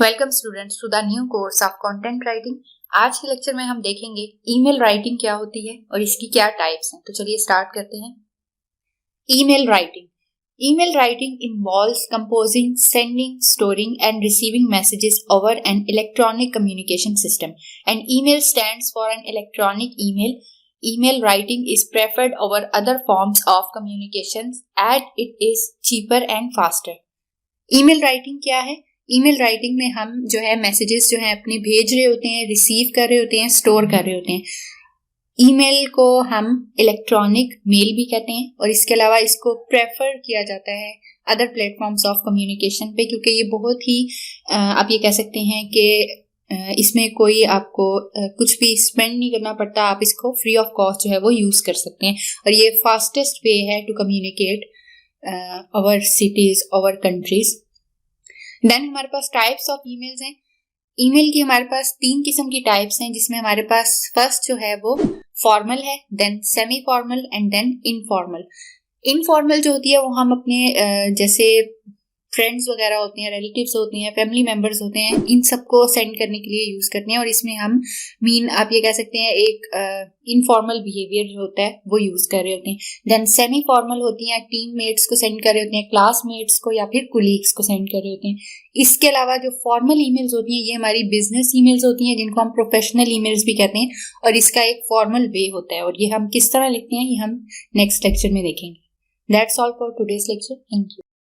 Welcome students to the new course of content writing. आज के lecture में हम देखेंगे ईमेल राइटिंग क्या होती है और इसकी क्या टाइप्स हैं। तो चलिए स्टार्ट करते हैं। Email writing involves composing, sending, storing and receiving messages over an electronic communication system. And email stands for an electronic email. Email writing is preferred over other forms of communications as it is cheaper and faster. Email writing क्या है? Email writing में हम जो है messages जो है अपने भेज रहे होते हैं, रिसीव कर रहे होते हैं, स्टोर कर रहे होते हैं। ईमेल को हम इलेक्ट्रॉनिक मेल भी कहते हैं और इसके अलावा इसको प्रेफर किया जाता है अदर प्लेटफॉर्म्स ऑफ कम्युनिकेशन पे, क्योंकि ये बहुत ही आप ये कह सकते हैं कि इसमें कोई आपको कुछ भी स्पेंड नहीं करना पड़ता। आप इसको फ्री ऑफ कॉस्ट जो है वो यूज़ कर सकते हैं और ये फास्टेस्ट वे है to communicate our cities, our countries. Then हमारे पास टाइप्स ऑफ ईमेल्स हैं। ईमेल की हमारे पास 3 किस्म की टाइप्स हैं, जिसमें हमारे पास फर्स्ट जो है वो फॉर्मल है, then semi formal and then informal. Informal जो होती है वो हम अपने जैसे फ्रेंड्स वगैरह होते हैं, रिलेटिव्स होते हैं, फैमिली मेंबर्स होते हैं, इन सबको सेंड करने के लिए यूज करते हैं और इसमें हम आप ये कह सकते हैं एक इनफॉर्मल बिहेवियर जो होता है वो यूज कर रहे होते हैं। देन सेमी फॉर्मल होती हैं, टीममेट्स को सेंड कर रहे होते हैं, क्लासमेट्स को या फिर कुलीग्स को सेंड कर रहे होते हैं। इसके अलावा जो फॉर्मल ईमेल्स होती हैं ये हमारी बिजनेस ईमेल्स होती हैं, जिनको हम प्रोफेशनल ईमेल्स भी कहते हैं और इसका एक फॉर्मल वे होता है और ये हम किस तरह लिखते हैं ये हम नेक्स्ट लेक्चर में देखेंगे। That's all for today's lecture. Thank you.